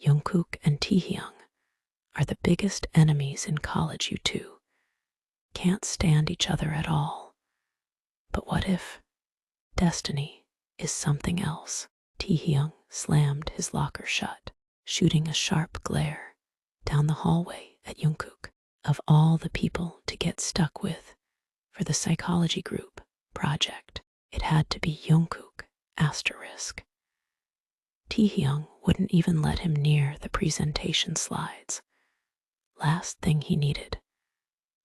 Jungkook and Taehyung are the biggest enemies in college, you two. Can't stand each other at all. But what if destiny is something else? Taehyung slammed his locker shut, shooting a sharp glare down the hallway at Jungkook. Of all the people to get stuck with for the psychology group project, it had to be Jungkook asterisk. Taehyung wouldn't even let him near the presentation slides. Last thing he needed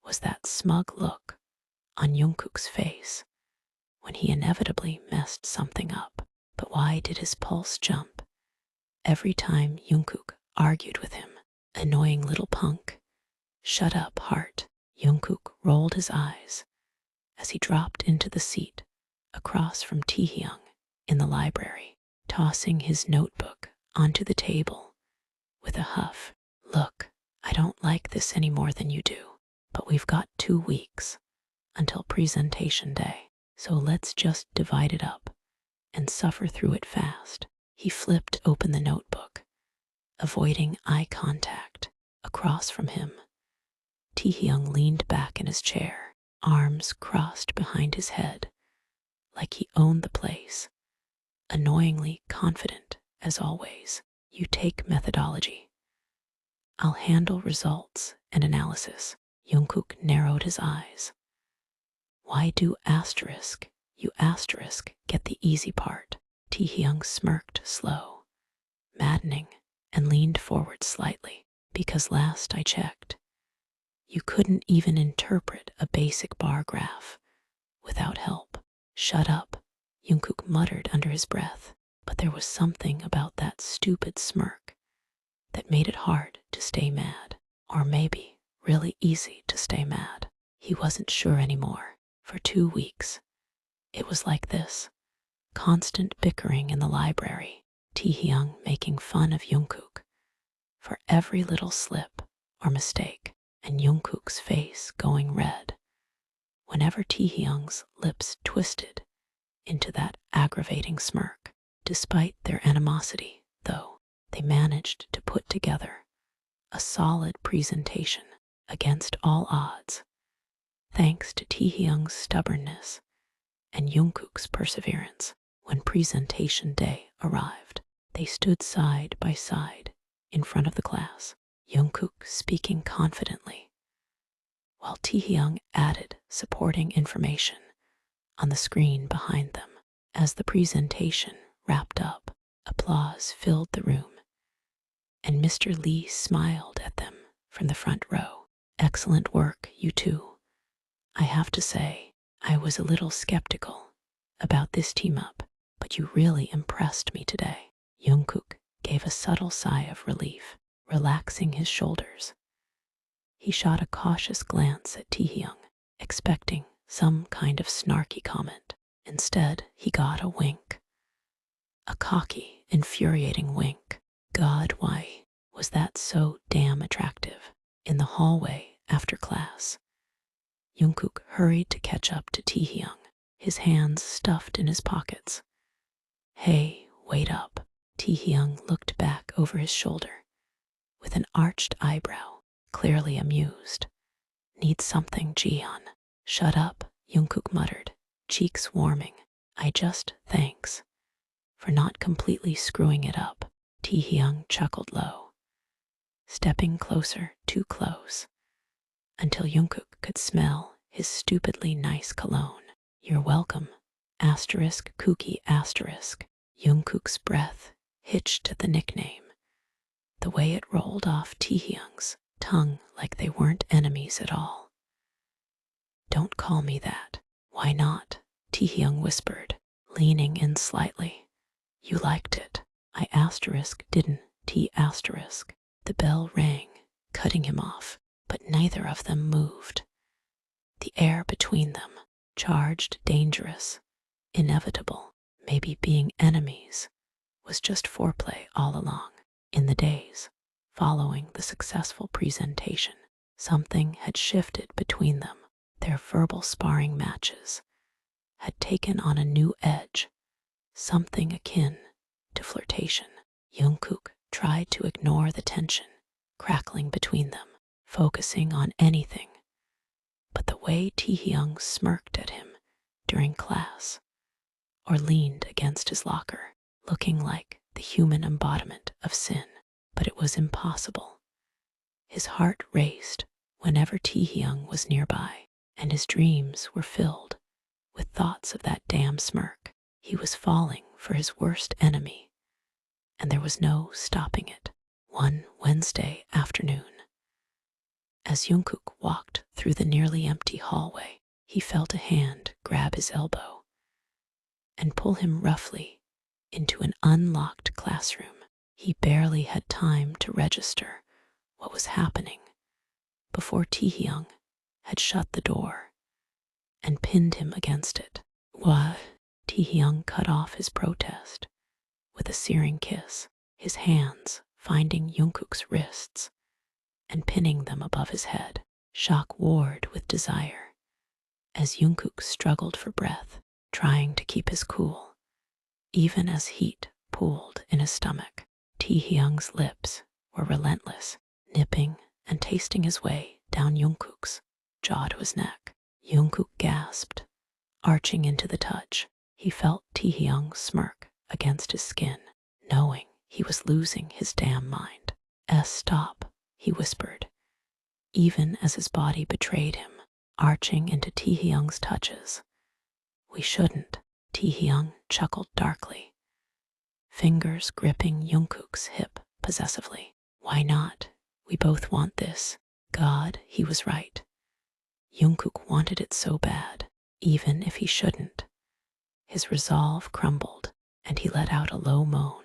was that smug look on Jungkook's face when he inevitably messed something up. But why did his pulse jump every time Jungkook argued with him? Annoying little punk. Shut up, heart. Jungkook rolled his eyes as he dropped into the seat across from Taehyung in the library, tossing his notebook onto the table with a huff. Look, I don't like this any more than you do, but we've got 2 weeks until presentation day, so let's just divide it up and suffer through it fast. He flipped open the notebook, avoiding eye contact across from him. Taehyung leaned back in his chair, arms crossed behind his head, like he owned the place, annoyingly confident as always. You take methodology. I'll handle results and analysis. Jungkook narrowed his eyes. Why do asterisk, you asterisk, get the easy part? Taehyung smirked slow, maddening, and leaned forward slightly. Because last I checked, you couldn't even interpret a basic bar graph without help. Shut up, Jungkook muttered under his breath, but there was something about that stupid smirk that made it hard to stay mad, or maybe really easy to stay mad. He wasn't sure anymore. For 2 weeks, it was like this. Constant bickering in the library, Taehyung making fun of Jungkook for every little slip or mistake, and Jungkook's face going red whenever Taehyung's lips twisted into that aggravating smirk. Despite their animosity, though, they managed to put together a solid presentation against all odds, thanks to Taehyung's stubbornness and Jungkook's perseverance. When presentation day arrived, they stood side by side in front of the class, Jungkook speaking confidently, while Taehyung added supporting information on the screen behind them. As the presentation wrapped up, applause filled the room, and Mr. Lee smiled at them from the front row. Excellent work, you two. I have to say, I was a little skeptical about this team up, but you really impressed me today. Jungkook gave a subtle sigh of relief, relaxing his shoulders. He shot a cautious glance at Taehyung, expecting some kind of snarky comment. Instead, he got a wink. A cocky, infuriating wink. God, why was that so damn attractive? In the hallway after class, Jungkook hurried to catch up to Taehyung, his hands stuffed in his pockets. Hey, wait up. Taehyung looked back over his shoulder with an arched eyebrow, clearly amused. Need something, Jiyeon? Shut up, Jungkook muttered, cheeks warming. Thanks for not completely screwing it up. Taehyung chuckled low, stepping closer, too close, until Jungkook could smell his stupidly nice cologne. You're welcome, asterisk kooky asterisk. Jungkook's breath hitched at the nickname, the way it rolled off Taehyung's tongue like they weren't enemies at all. Don't call me that. Why not? Taehyung whispered, leaning in slightly. You liked it. I asterisk didn't. T asterisk. The bell rang, cutting him off, but neither of them moved. The air between them, charged, dangerous, inevitable. Maybe being enemies was just foreplay all along. In the days following the successful presentation, something had shifted between them. Their verbal sparring matches had taken on a new edge, something akin to flirtation. Jungkook tried to ignore the tension crackling between them, focusing on anything but the way Taehyung smirked at him during class or leaned against his locker, looking like the human embodiment of sin. But it was impossible. His heart raced whenever Taehyung was nearby, and his dreams were filled with thoughts of that damn smirk. He was falling for his worst enemy, and there was no stopping it. One Wednesday afternoon, as Jungkook walked through the nearly empty hallway, he felt a hand grab his elbow and pull him roughly into an unlocked classroom. He barely had time to register what was happening before Taehyung had shut the door and pinned him against it. What? Taehyung cut off his protest with a searing kiss, his hands finding Jungkook's wrists and pinning them above his head. Shock warred with desire as Jungkook struggled for breath, trying to keep his cool, even as heat pooled in his stomach. Taehyung's lips were relentless, nipping and tasting his way down Jungkook's jaw to his neck. Jungkook gasped, arching into the touch. He felt Taehyung smirk against his skin, knowing he was losing his damn mind. Stop, he whispered, even as his body betrayed him, arching into Taehyung's touches. We shouldn't, Taehyung chuckled darkly, fingers gripping Jungkook's hip possessively. Why not? We both want this. God, he was right. Jungkook wanted it so bad, even if he shouldn't. His resolve crumbled, and he let out a low moan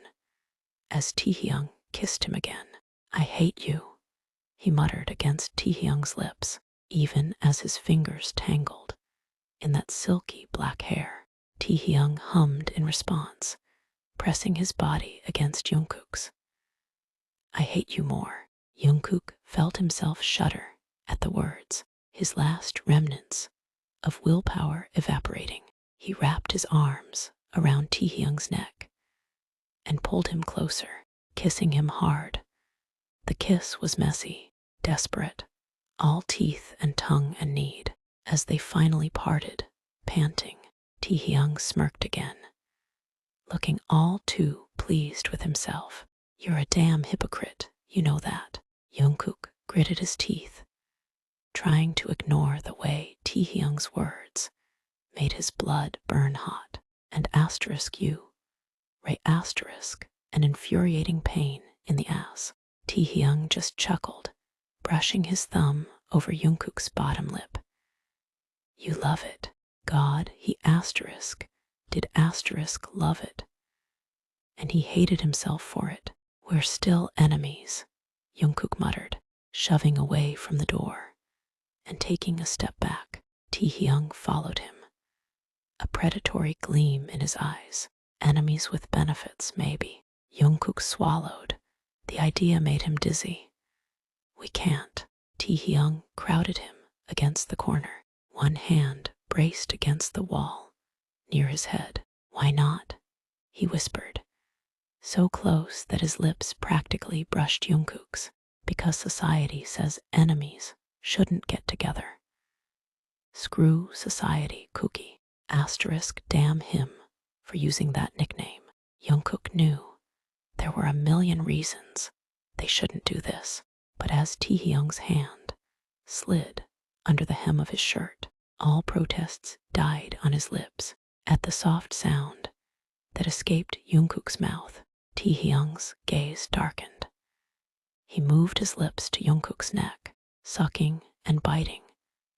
as Taehyung kissed him again. I hate you, he muttered against Taehyung's lips, even as his fingers tangled in that silky black hair. Taehyung hummed in response, pressing his body against Jungkook's. I hate you more. Jungkook felt himself shudder at the words, his last remnants of willpower evaporating. He wrapped his arms around Taehyung's neck and pulled him closer, kissing him hard. The kiss was messy, desperate, all teeth and tongue and need. As they finally parted, panting, Taehyung smirked again, looking all too pleased with himself. You're a damn hypocrite, you know that. Jungkook gritted his teeth, trying to ignore the way Taehyung's words made his blood burn hot. And an infuriating pain in the ass. Taehyung just chuckled, brushing his thumb over Jungkook's bottom lip. You love it. God, did love it. And he hated himself for it. We're still enemies, Jungkook muttered, shoving away from the door and taking a step back. Taehyung followed him, a predatory gleam in his eyes. Enemies with benefits, maybe. Jungkook swallowed. The idea made him dizzy. We can't. Taehyung crowded him against the corner, one hand braced against the wall near his head. Why not? He whispered, so close that his lips practically brushed Jungkook's. Because society says enemies shouldn't get together. Screw society, Cookie. Damn him for using that nickname. Jungkook knew there were a million reasons they shouldn't do this, but as Taehyung's hand slid under the hem of his shirt, all protests died on his lips. At the soft sound that escaped Jungkook's mouth, Taehyung's gaze darkened. He moved his lips to Jungkook's neck, sucking and biting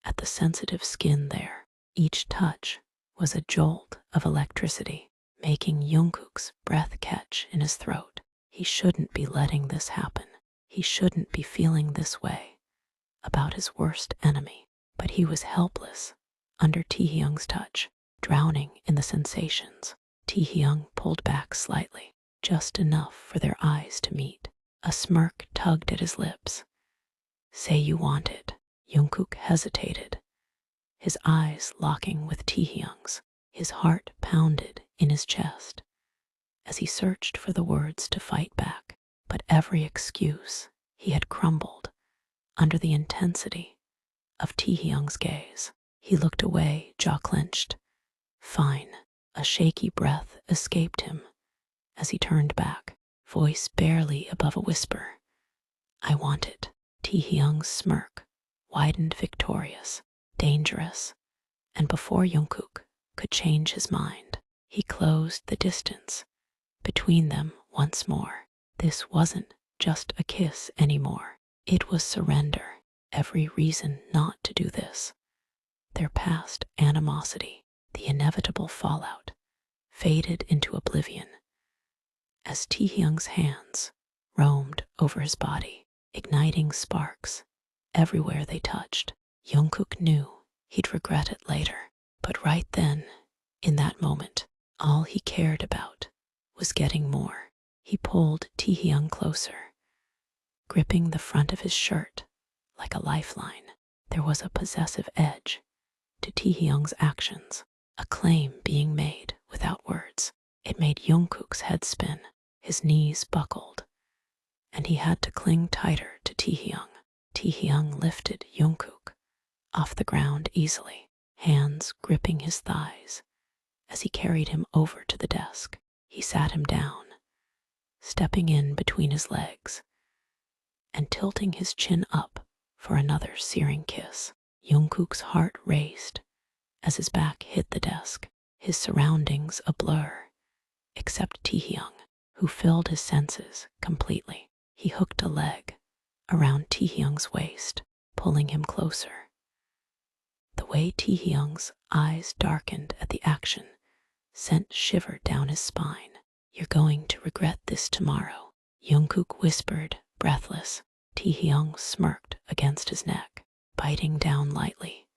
at the sensitive skin there. Each touch was a jolt of electricity, making Jungkook's breath catch in his throat. He shouldn't be letting this happen. He shouldn't be feeling this way about his worst enemy. But he was helpless under Taehyung's touch, drowning in the sensations. Taehyung pulled back slightly, just enough for their eyes to meet. A smirk tugged at his lips. Say you want it. Jungkook hesitated, his eyes locking with Taehyung's. His heart pounded in his chest as he searched for the words to fight back. But every excuse he had crumbled under the intensity of Taehyung's gaze. He looked away, jaw clenched. Fine. A shaky breath escaped him as he turned back, voice barely above a whisper. I want it. Taehyung's smirk widened, victorious, dangerous, and before Jungkook could change his mind, he closed the distance between them once more. This wasn't just a kiss anymore. It was surrender. Every reason not to do this. Their past animosity, the inevitable fallout, faded into oblivion as Taehyung's hands roamed over his body, igniting sparks everywhere they touched. Jungkook knew he'd regret it later, but right then, in that moment, all he cared about was getting more. He pulled Taehyung closer, gripping the front of his shirt like a lifeline. There was a possessive edge to Taehyung's actions, a claim being made without words. It made Jungkook's head spin, his knees buckled, and he had to cling tighter to Taehyung. Taehyung lifted Jungkook off the ground easily, hands gripping his thighs as he carried him over to the desk. He sat him down, stepping in between his legs and tilting his chin up for another searing kiss. Jungkook's heart raced as his back hit the desk, his surroundings a blur, except Taehyung, who filled his senses completely. He hooked a leg around Taehyung's waist, pulling him closer. The way Taehyung's eyes darkened at the action sent shiver down his spine. You're going to regret this tomorrow, Jungkook whispered, breathless. Taehyung smirked against his neck, biting down lightly.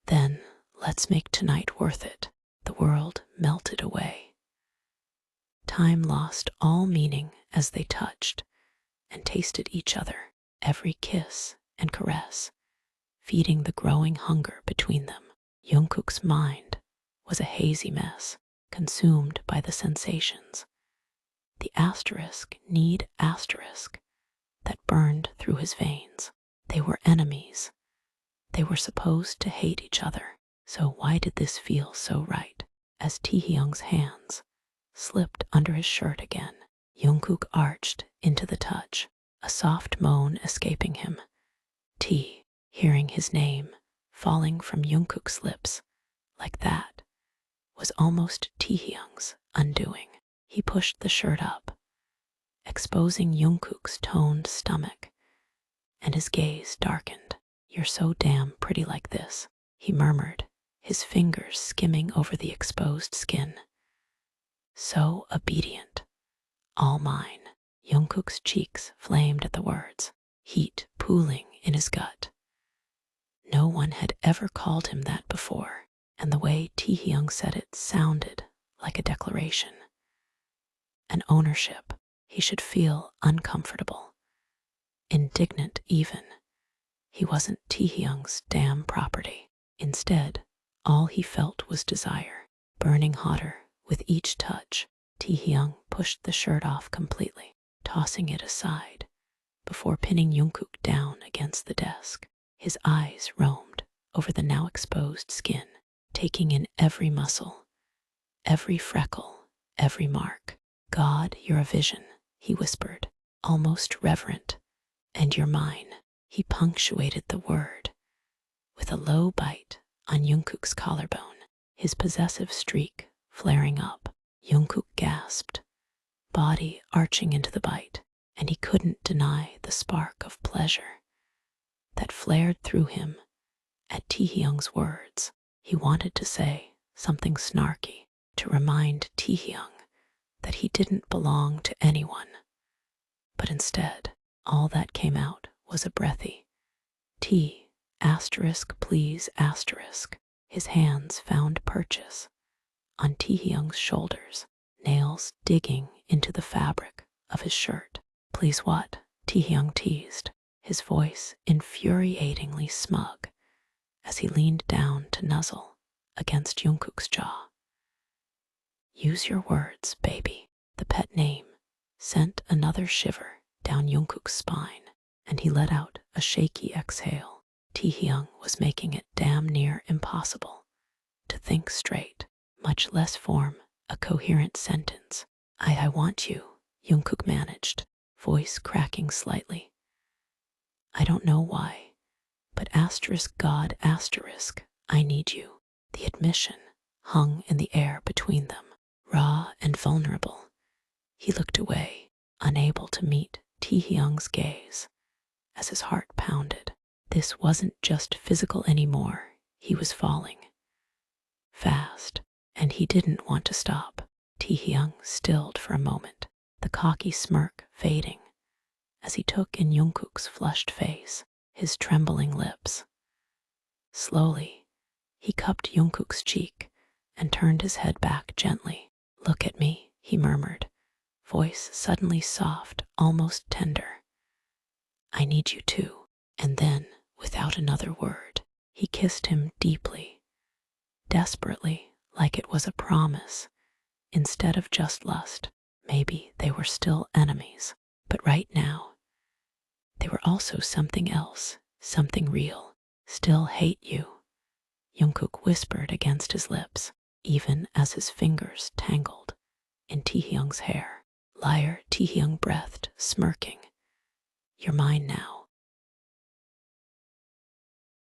Then, let's make tonight worth it. The world melted away. Time lost all meaning as they touched and tasted each other, every kiss and caress, feeding the growing hunger between them. Jungkook's mind was a hazy mess, consumed by the sensations. The need that burned through his veins. They were enemies. They were supposed to hate each other. So why did this feel so right? As Taehyung's hands slipped under his shirt again, Jungkook arched into the touch, a soft moan escaping him. Hearing his name falling from Jungkook's lips like that was almost Taehyung's undoing. He pushed the shirt up, exposing Jungkook's toned stomach, and his gaze darkened. You're so damn pretty like this, he murmured, his fingers skimming over the exposed skin. So obedient. All mine. Jungkook's cheeks flamed at the words, heat pooling in his gut. No one had ever called him that before, and the way Taehyung said it sounded like a declaration. An ownership. He should feel uncomfortable, indignant even. He wasn't Taehyung's damn property. Instead, all he felt was desire, burning hotter with each touch. Taehyung pushed the shirt off completely, tossing it aside before pinning Jungkook down against the desk. His eyes roamed over the now exposed skin, taking in every muscle, every freckle, every mark. God, you're a vision, he whispered, almost reverent. And you're mine. He punctuated the word with a low bite on Jungkook's collarbone, his possessive streak flaring up. Jungkook gasped, body arching into the bite, and he couldn't deny the spark of pleasure that flared through him at Taehyung's words. He wanted to say something snarky to remind Taehyung that he didn't belong to anyone, but instead, all that came out was a breathy please. His hands found purchase on Taehyung's shoulders, nails digging into the fabric of his shirt. Please what? Taehyung teased, his voice infuriatingly smug as he leaned down to nuzzle against Jungkook's jaw. Use your words, baby. The pet name sent another shiver down Jungkook's spine, and he let out a shaky exhale. Taehyung was making it damn near impossible to think straight, much less form a coherent sentence. I want you, Jungkook managed, voice cracking slightly. I don't know why, but God I need you. The admission hung in the air between them, raw and vulnerable. He looked away, unable to meet Taehyung's gaze, as his heart pounded. This wasn't just physical anymore. He was falling. Fast, and he didn't want to stop. Taehyung stilled for a moment, the cocky smirk fading as he took in Jungkook's flushed face, his trembling lips. Slowly, he cupped Jungkook's cheek and turned his head back gently. Look at me, he murmured, voice suddenly soft, almost tender. I need you too. And then, without another word, he kissed him deeply, desperately, like it was a promise, instead of just lust. Maybe they were still enemies, but right now, they were also something else, something real. Still hate you, Jungkook whispered against his lips, even as his fingers tangled in Taehyung's hair. Liar, Taehyung breathed, smirking. You're mine now.